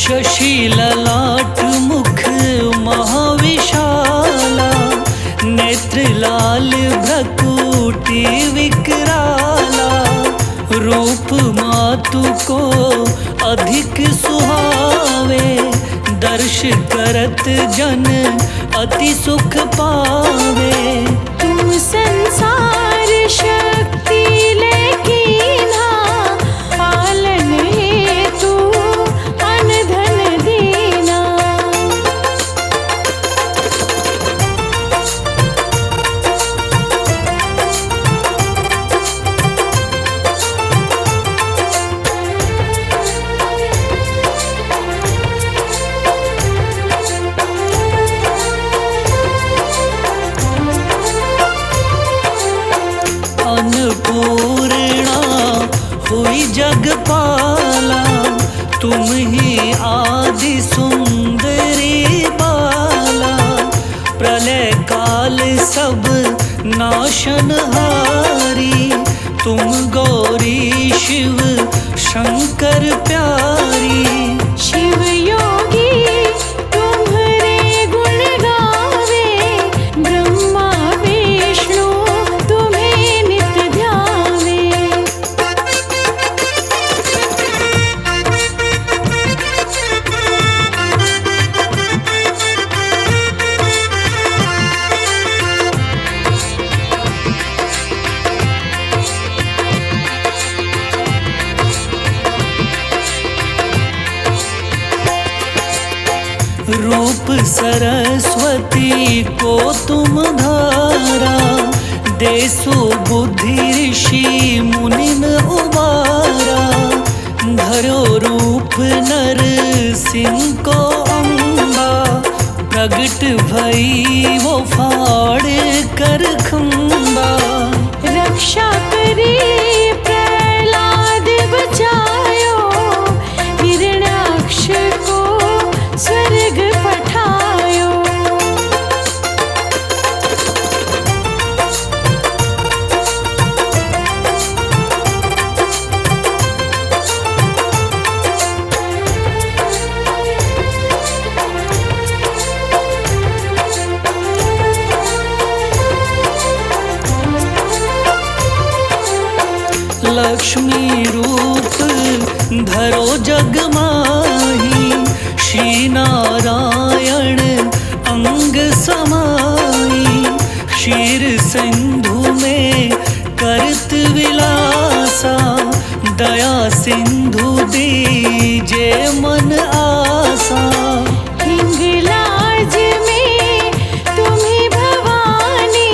शशि ललाट मुख महाविशाला, नेत्र लाल भ्रकुटी विकराला, रूप मातु को अधिक सुहावे, दर्श करत जन अति सुख पावे। तुम संसार शक्ति लेकीना, पालन हेतु अन धन दीना। अन्नपूर्णा हुई जगपाला, तुम ही आदि सुंदरी बाला, प्रलय काल सब नाशनहारी, तुम गौरी शिव शंकर प्यारी। शिव योगी तुम्हारे गुण गावे, ब्रह्मा विष्णु तुम्हें नित ध्यावे। रूप सरस्वती को तुम धारा, देसु बुद्धि ऋषि मुनिन उबारा, धरो रूप नर सिंह को अम्बा, प्रगट भई वो फाड़ कर खंबा। रक्षा करी प्रहलाद बचायो, हिरण्याक्ष को स्वर्ग पठायो। लक्ष्मी रूप धरो जग माही, श्री नारायण अंग समाई, क्षीर सिंधु में करत विलासा, दया सिंधु दीजे मन आसा। हिंगलाज में तुम्ही भवानी,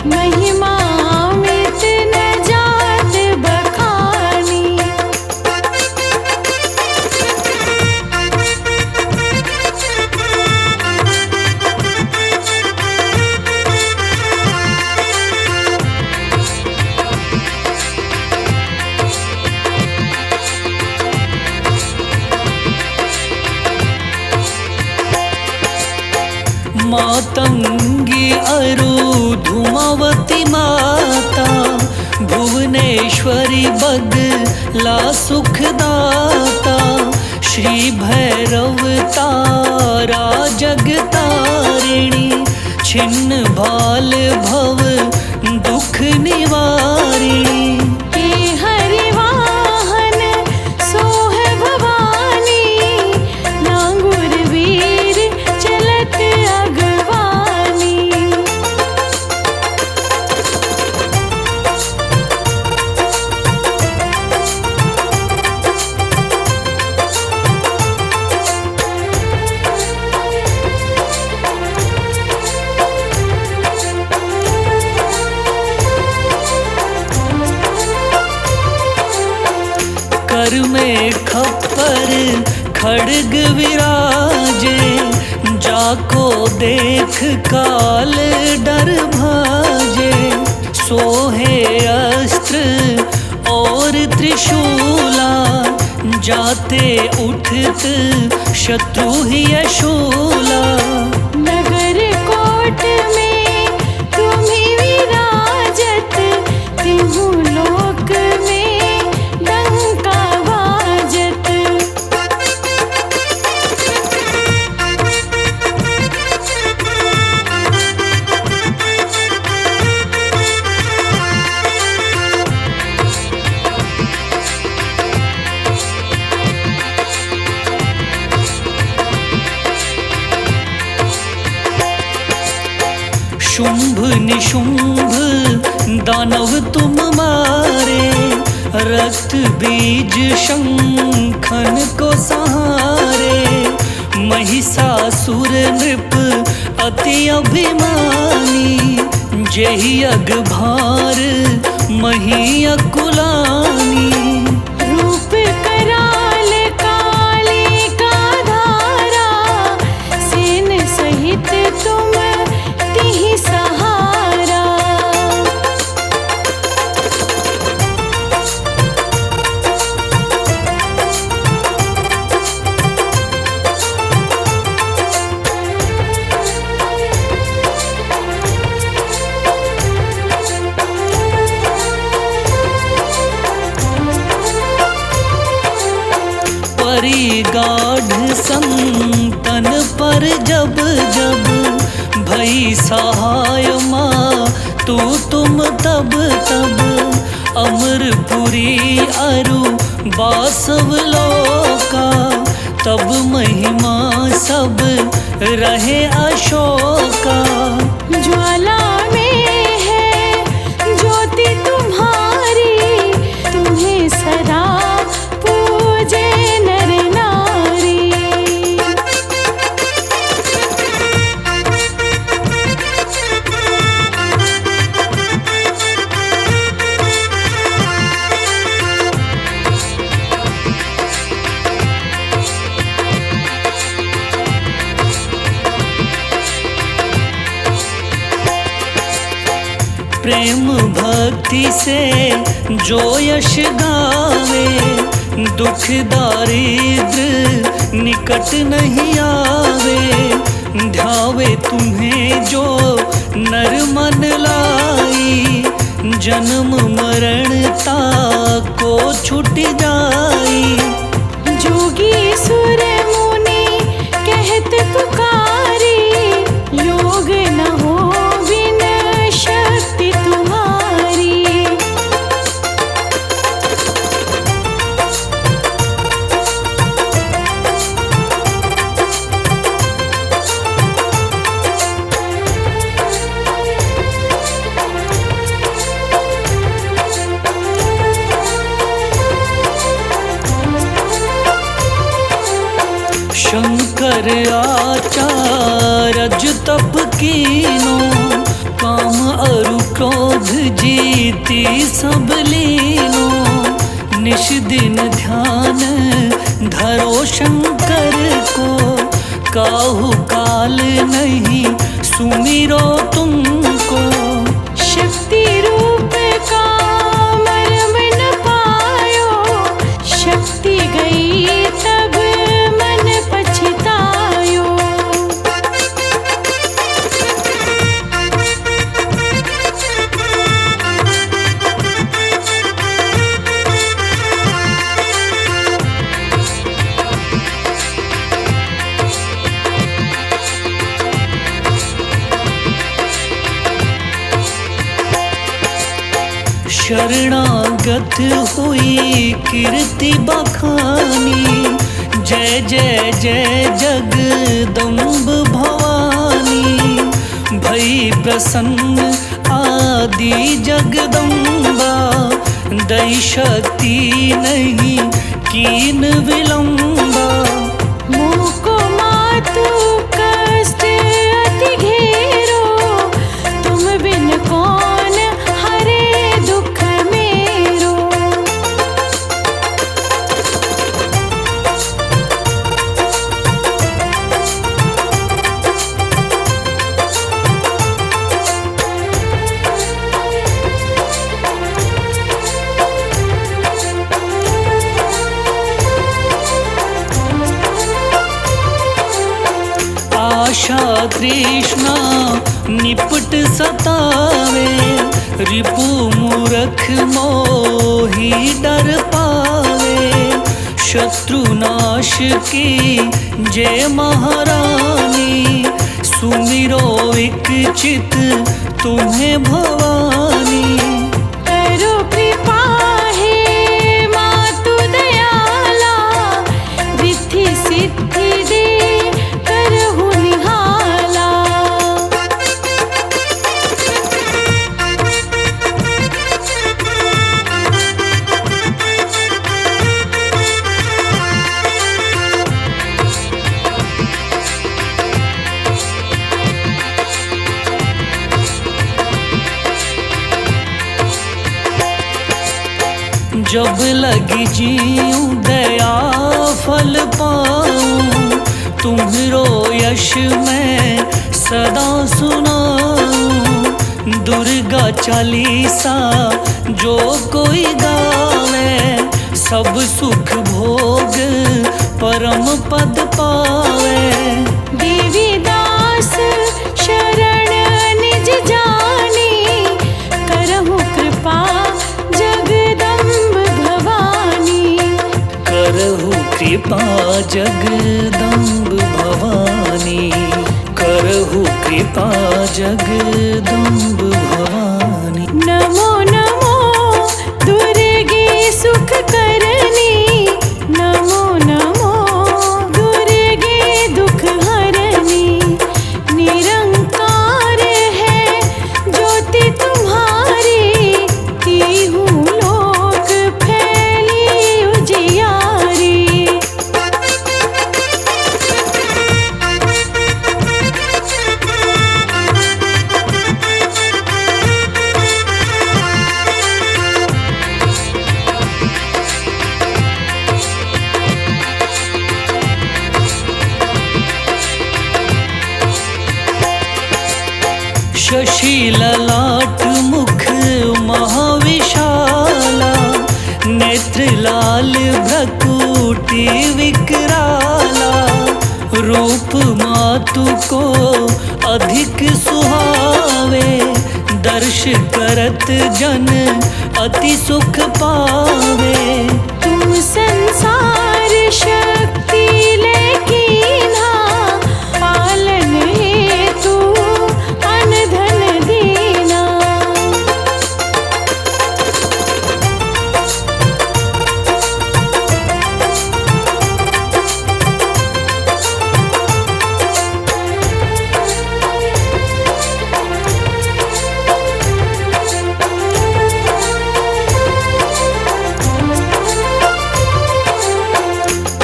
महिमा अमित न जात बखानी। मातंगी अरु धूमावती माता, भुवनेश्वरी बगला सुखदाता, श्री भैरव तारा जगतारिणी, छिन्न भाल भव दुख निवारिणी। हे हरिवाहन सोह भवानी, नांगुर वीर चलत अगवानी। कर में खप्पर खड़ग विराजे, जाको देख काल डर भाजे, सोहे अस्त्र और त्रिशूला, जाते उठत शत्रु ही यशूला। नगर कोट में तुम्ही विराजत, तिहु लोक में डंका बाजत। शुंभ निशुंभ दानव तुम मारे, रक्त बीज शंखन को सहारे। महिषासुर नृप अति अभिमानी, जेहि अग भार मही अकुलानी। रूप कराल काली का धारा, सेन सहित तुम तिहि सहारा। परिगाढ़ संतन पर जब जब, भई सहाय माँ तू तुम तब तब। अमरपुरी अरु बासव लोका, तब महिमा सब रहे अशोका। ज्वाला में है ज्योति तुम्हारी, तुम्हें सदा पूजे नर नारी। प्रेम भक्ति से जो यश गावे, दुख दारिद्र निकट नहीं आवे। ध्यावे तुम्हें जो नर मन लाई, जन्म मरणता को छूट जाई। जोगी सुर मुनि कहत पुकारी, योग न हो बिन शक्ति तुम्हारी। शंकर आचार्य तप कीनो, काम अरु क्रोध जीती सब लीनो। निश दिन ध्यान धरो शंकर को, काहू काल नहीं सुमिरो तुमको। शक्ति रूप का मर्म न पायो, शक्ति गई तब मन पछतायो। शरणागत हुई कीर्ति बखानी, जय जय जय जगदम्ब भवानी। भई प्रसन्न आदि जगदम्बा, दई शक्ति नहीं कीन विलंबा। मुँह को मातु कष्ट अति घेरो, तुम बिन कौन हरे दुख मेरो। आशा तृष्णा निपट सतावे, रिपु मूरख मोही डर पावे। शत्रुनाश की जय महारानी, सुमिरो एक चित तुम्हें भवानी। करो कृपा हे मातु दयाला, रिद्धि सिद्धि दे करहु निहाला। जब लगी जीऊं दया फल पाऊं, तुम्हरो यश मैं सदा सुनाऊं। दुर्गा चालीसा जो कोई गावे, सब सुख भोग परम पद पावे। देवी दास शरण निज जानी, करहु कृपा जगदम्ब भवानी। करहु कृपा जगदम्ब भवानी, करहु कृपा जगदम्ब भवानी। नमो नमो दुर्गे सुख करनी, नमो नमो दुर्गे दुख हरनी। निरंकार है ज्योति तुम्हारी, तीहू लोक फैली उजियारी। शशि ललाट मुख महाविशाला, नेत्र लाल भ्रकुटी विकराला। रूप मातु को अधिक सुहावे, दर्श करत जन अति सुख पावे। तुम संसार शक्ति लेकीन्हा, पालन हेतु अन धन दीना।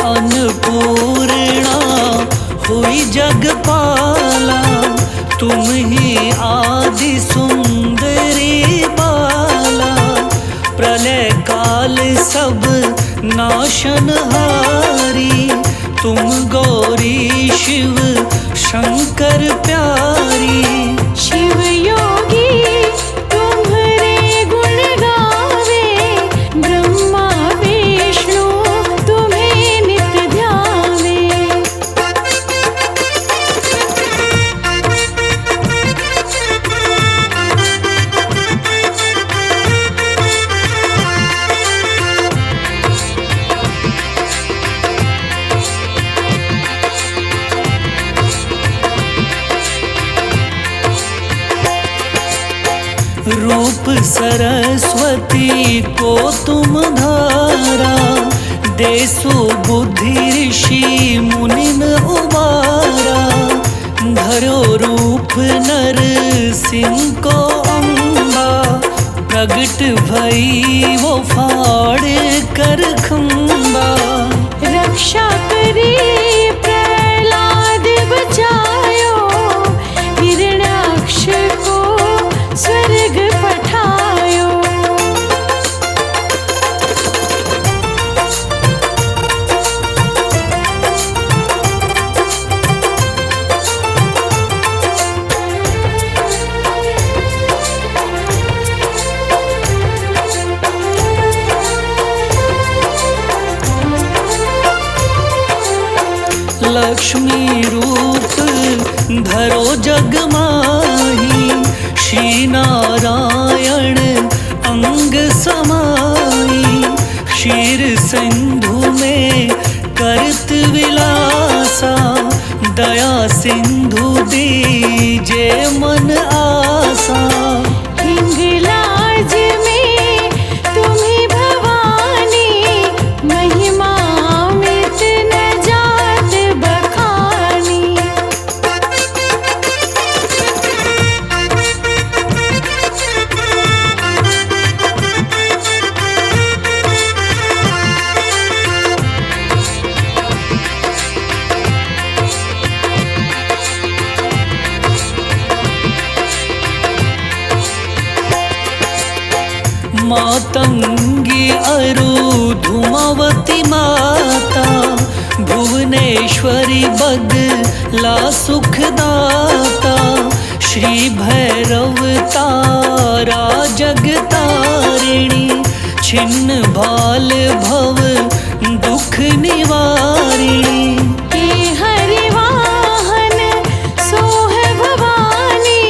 अन्नपूर्णा हुई जगपाला, तुम ही आदि सुंदरी बाला। प्रलय काल सब नाशनहारी, तुम गौरी शिव शंकर प्यारी। शिव योगी तुम्हारे गुण गावे, ब्रह्मा विष्णु तुम्हें नित ध्यावे। रूप सरस्वती को तुम धारा, देसो बुद्धि ऋषि मुनिन उबारा। धरो रूप नर सिंह को अम्बा, प्रगट भई वो फाड़ कर खंबा। रक्षा करी प्रहलाद बचायो, हिरण्याक्ष को स्वर्ग पठायो। लक्ष्मी रूप धरो जग माही, श्री नारायण अंग समाई। क्षीर सिंधु में करत विलासा, दया सिंधु दीजे मन आसा। हिंगलाज में तुम्ही भवानी, महिमा अमित न जात बखानी। मातंगी अरु धूमावती माता, भुवनेश्वरी बगला सुखदाता, श्री भैरव तारा जगतारिणी, छिन्न भाल भव दुख निवारिणी। हे हरिवाहन सोह भवानी,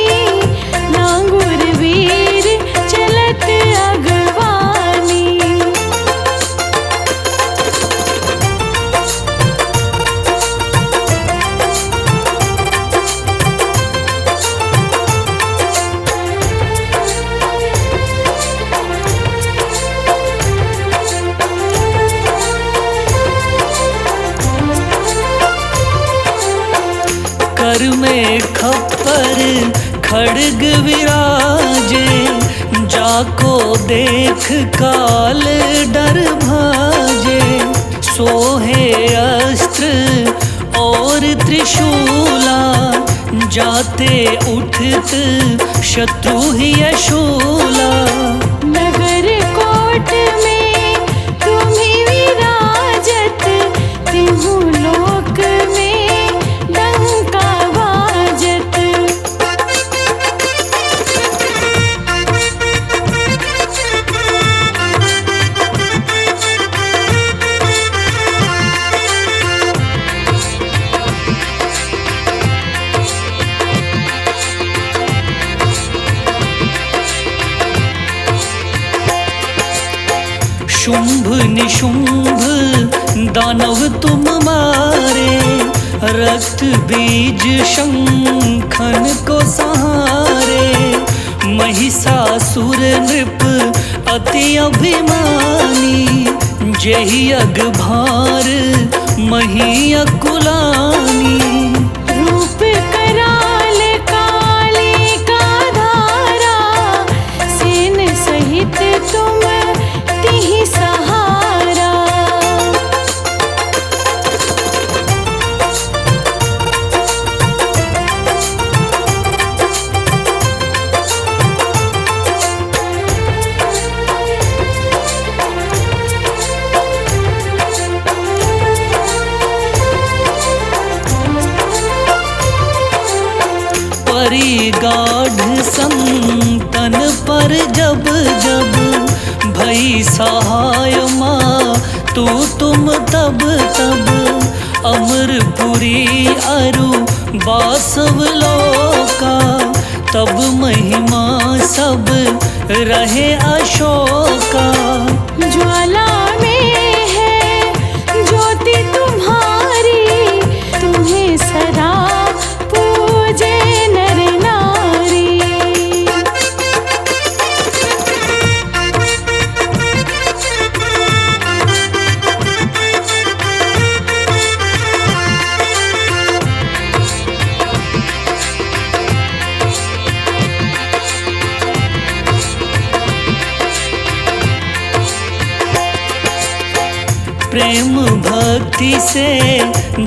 नांगुर वीर चलत अगवानी। कर में खप्पर खड्ग विराजे, जाको देख काल डर भाजे। सोहे अस्त्र और त्रिशूला, जाते उठत शत्रु ही शूला। नगर कोट में तुम्ही विराजत, तिहु लोक में डंका बाजत। शुंभ निशुंभ दानव तुम मारे, रक्त बीज शंखन को सहारे। महिषासुर नृप अति अभिमानी, जेहि अगभार मही अकुलानी। रूप कराल काली का धारा, सेन सहित तुम तिहि सहारा। परिगाढ़ संतन पर जब जब, भई सहाय माँ तू तुम तब तब। अमरपुरी अरु बासव लोका, तब महिमा सब रहे अशोका। ज्वाला में है ज्योति तुम्हारी, तुम्हें सदा पूजे नर नारी। प्रेम भक्ति से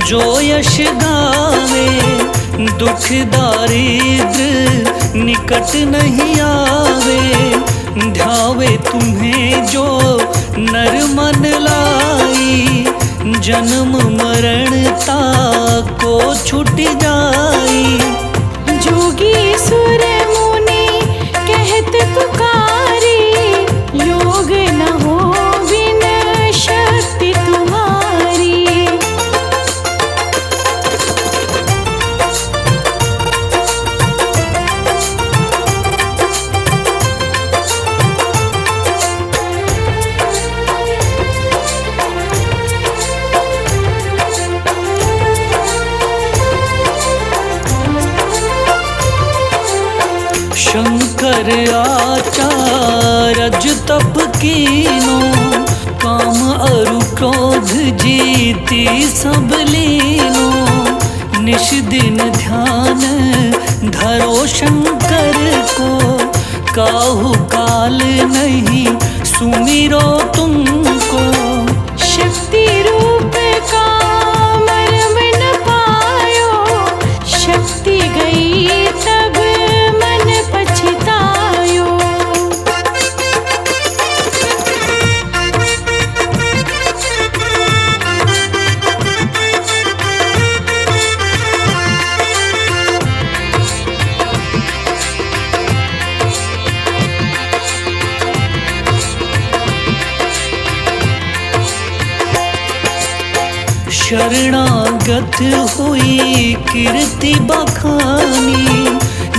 जो यश गावे, दुख दारिद्र निकट नहीं आवे। ध्यावे तुम्हें जो नर मन लाई, जन्म मरण ताको छूट जाई। जोगी सुर मुनि कहत पुकारी, योग न हो बिन शक्ति तुम्हारी। शंकर आचार्य तप कीनो, काम अरु क्रोध जीती सब लीनो। निश दिन ध्यान धरो शंकर को, काहू काल नहीं सुमिरो तुमको। शक्ति रूप का मर्म न पायो, शक्ति गई तब मन पछतायो। शरणागत हुई कीर्ति बखानी।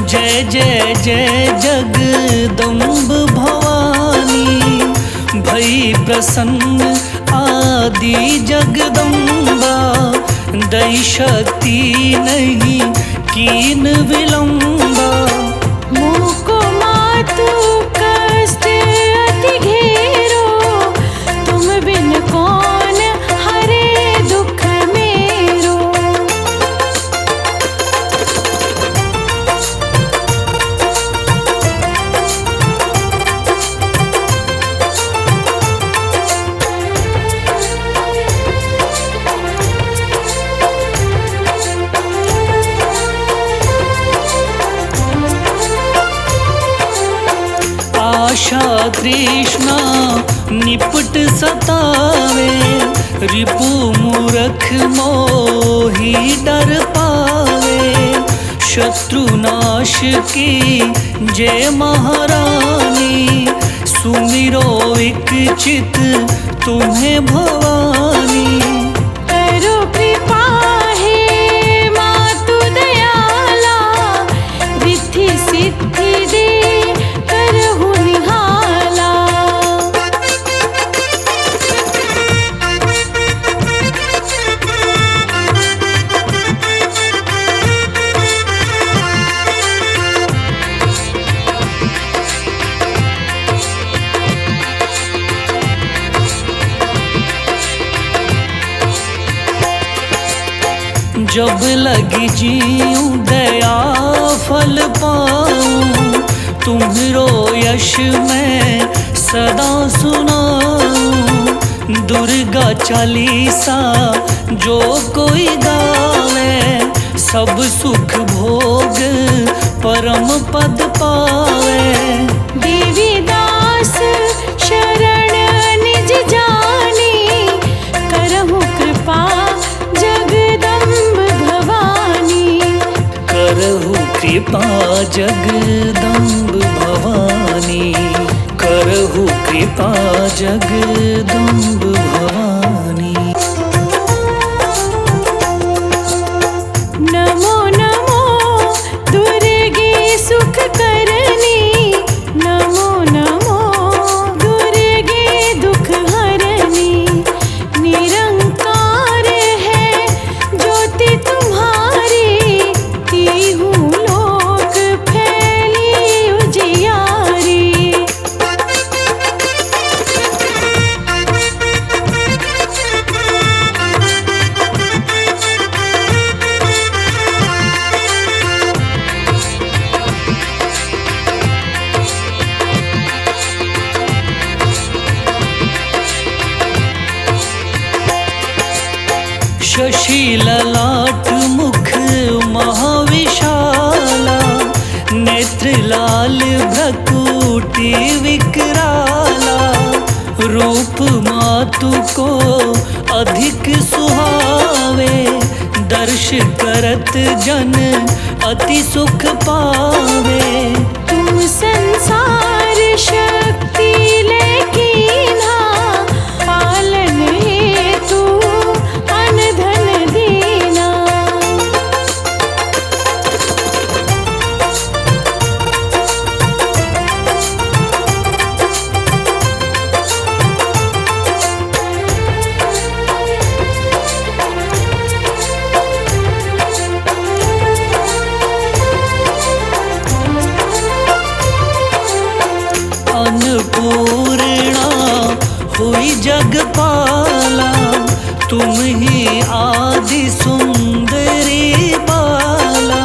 जय जय जय जगदम्ब भवानी। भई प्रसन्न आदि जगदम्बा। दई शक्ति नहीं कीन विलंबा। मुको मातु कष्ट अति घेरो। तुम बिन कौन हरे दुख मेरो। आशा तृष्णा निपट सतावे। रिपु मूरख मोही डर पावे। शत्रुनाश की जय महारानी। सुमिरो एक चित तुम्हें भवानी। करो कृपा हे मातु दयाला। रिद्धि सिद्धि दे करहु निहाला। जब लगी जीऊं दया फल पाऊं। तुम्हरो यश मैं सदा सुनाऊं। दुर्गा चालीसा जो कोई गावे। सब सुख भोग परम पद पावे। देवी दास शरण निज जानी। करहु कृपा जगदम्ब भवानी। करहु कृपा जगदम्ब भवानी। करहु कृपा जगदम्ब भवानी। नमो नमो दुर्गे सुख करनी। नमो नमो दुर्गे दुख हरनी। निरंकार है ज्योति तुम्हारी। तीहू लोक फैली उजियारी। शशि ललाट मुख महाविशाला। नेत्र लाल भ्रकुटी विकराला। रूप मातु को अधिक सुहावे। दर्श करत जन अति सुख पावे। तुम संसार शक्ति लेकीना। पालन हेतु अन धन दीना। अन्नपूर्णा हुई जगपाला। तुम ही आदि सुंदरी बाला।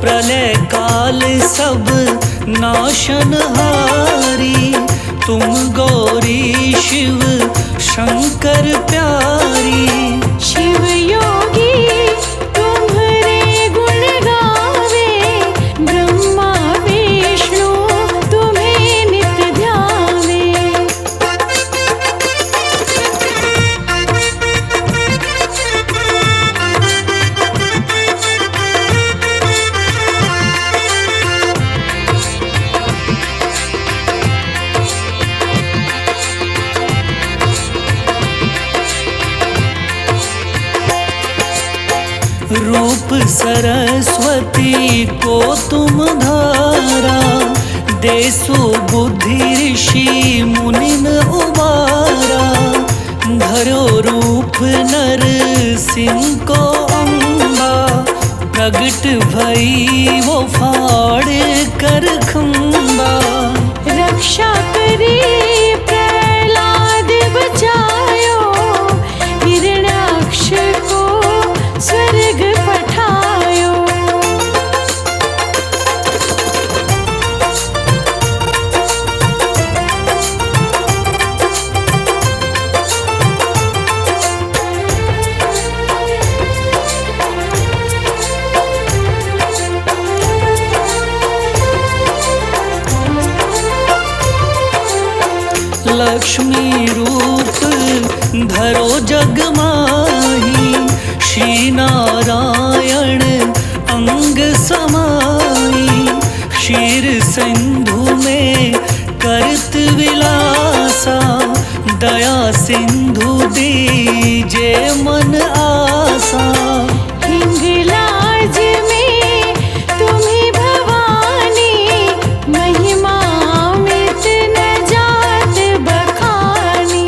प्रलय काल सब नाशनहारी। तुम गौरी शिव शंकर प्यारी। शिव योगी तुम्हारे गुण गावे। ब्रह्मा विष्णु तुम्हें नित ध्यावे। रूप सरस्वती को तुम धारा, देसु बुद्धि ऋषि मुनिन उबारा। धरो रूप नर सिंह को अम्बा, प्रगट भई वो फाड़ कर खंबा। रक्षा करी प्रहलाद बचायो, हिरण्याक्ष को स्वर्ग पठायो। लक्ष्मी रूप धरो जग माही, श्री नारायण अंग समाई। क्षीर सिंधु में करत विलासा, दया सिंधु दीजे मन आसा। हिंगलाज में तुम्ही भवानी, महिमा अमित न जात बखानी।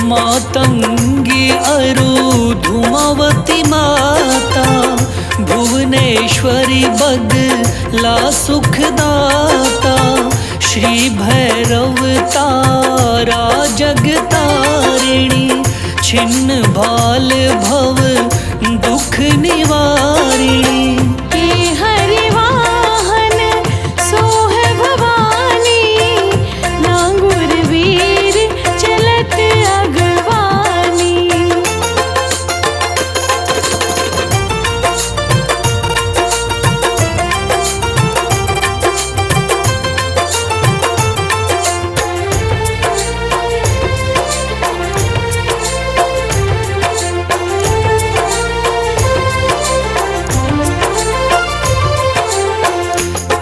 मातंगी अरु धूमावती माता, भुवनेश्वरी बदला सुखदाता। श्री भैरव तारा जगतारिणी, छिन्न भाल भव दुख निवारिणी। हे हरिवाहन सोह भवानी, नांगुर वीर चलत अगवानी।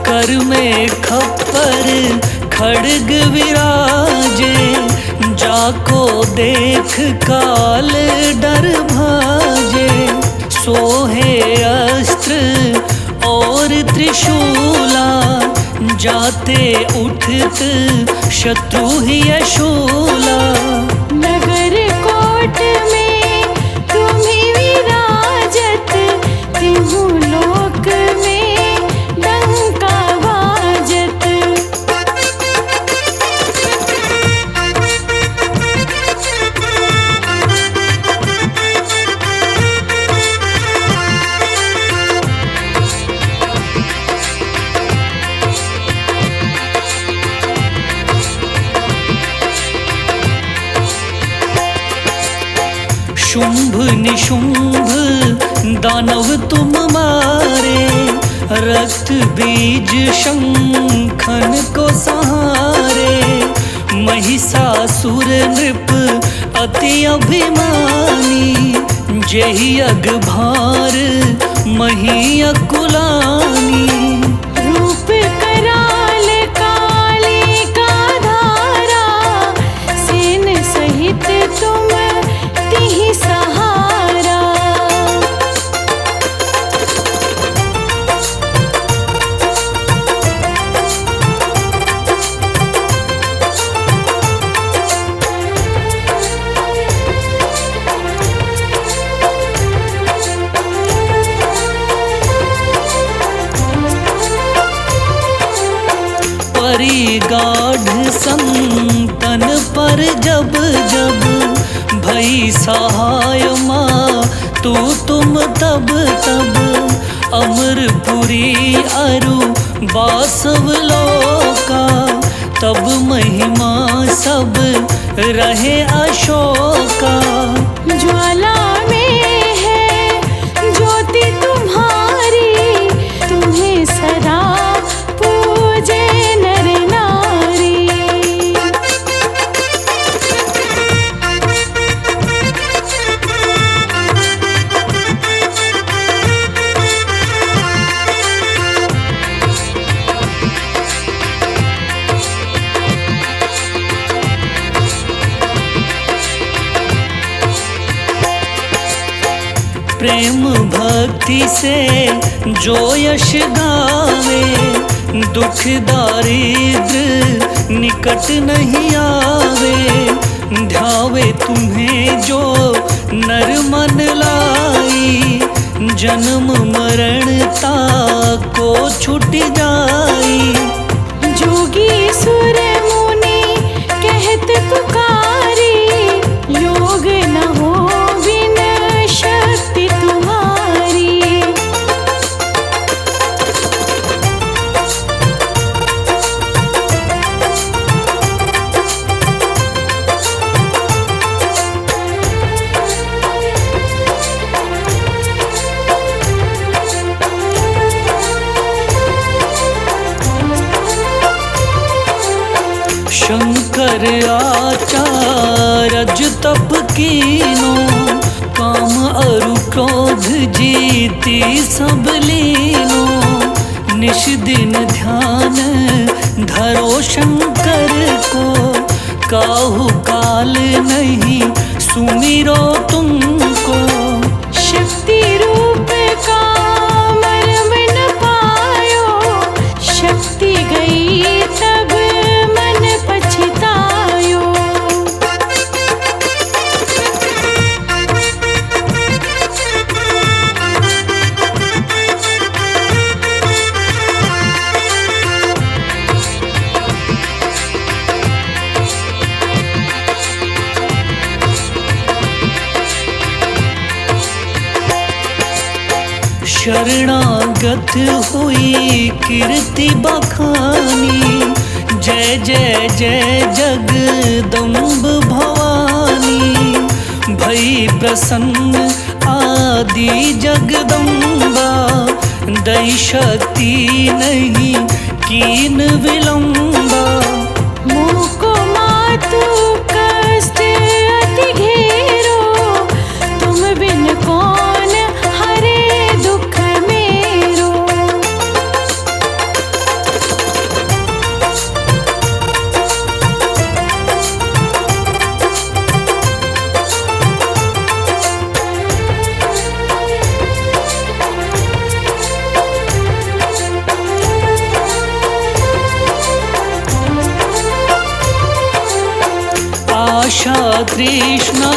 कर में खप्पर खड़ग विराजे, जाको देख काल डर भाजे। सोहे अस्त्र और त्रिशूला, जाते उठत शत्रु ही यशूला। नगर कोट में तुम्ही विराजत, तिहु लोक में डंका बाजत। शुंभ निशुंभ दानव तुम मारे, रक्त बीज शंखन को सहारे। महिषासुर नृप अति अभिमानी, जेहि अग भार मही अकुलानी। रूप कराल काली का धारा, सेन सहित तुम तिहि सहारा। परी गाढ़ संतन पर जब जब, भई सहाय माँ तू तुम तब तब। अमरपुरी अरु बासव लोका, तब महिमा सब रहे अशोका। ज्वाला में है ज्योति तुम्हारी, तुम्हें सदा पूजे नर नारी। प्रेम भक्ति से जो यश गावे, दुख दारिद्र निकट नहीं आवे। ध्यावे तुम्हें जो नर मन लाई, जन्म मरणता को छूट जाई। जोगी सुर मुनि कहत पुकारी, योग न हो बिन शक्ति तुम्हारी। शंकर आचार्य तप कीनो, काम अरु क्रोध जीती सब लीनो। निश दिन ध्यान धरो शंकर को, काहू काल नहीं सुमिरो तुमको। शक्ति रूप का मर्म न पायो, शक्ति गई तब मन पछतायो। शरणागत हुई कीर्ति बखानी, जय जय जय जगदम्ब भवानी। भई प्रसन्न आदि जगदम्बा, दई शक्ति नहीं कीन विलंबा। मुँह को मातु कष्ट अति घेरो, तुम बिन कौन हरे दुख मेरो। आशा तृष्णा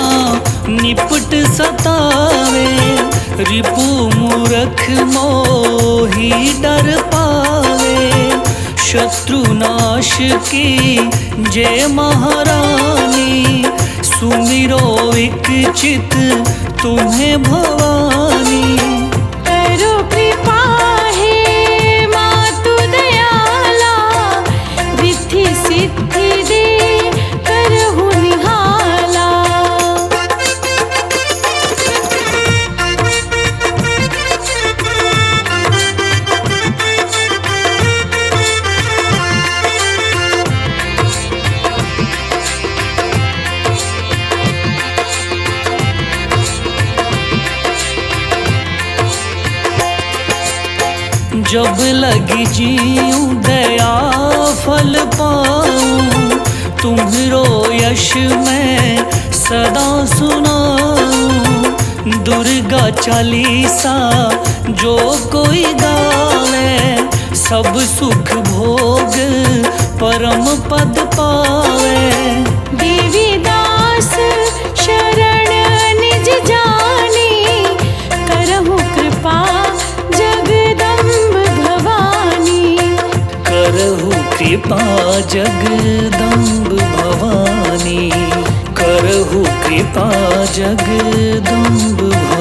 निपट सतावे, रिपु मूरख मोही डर पावे। शत्रु नाश की जय महारानी, सुमिरो एक चित तुम्हें भवानी। करो कृपा हे मातु दयाला, रिद्धि सिद्धि दे करहु निहाला। जब लगी जीऊं दया फल पाऊं, तुम्हरो यश मैं सदा सुनाऊं। दुर्गा चालीसा जो कोई गावे, सब सुख भोग परम पद पावे। देवी दास शरण निज जानी, करहु कृपा जगदम्ब भवानी। करहु कृपा जगदम्ब भवानी, करहु कृपा जगदम्ब भवानी।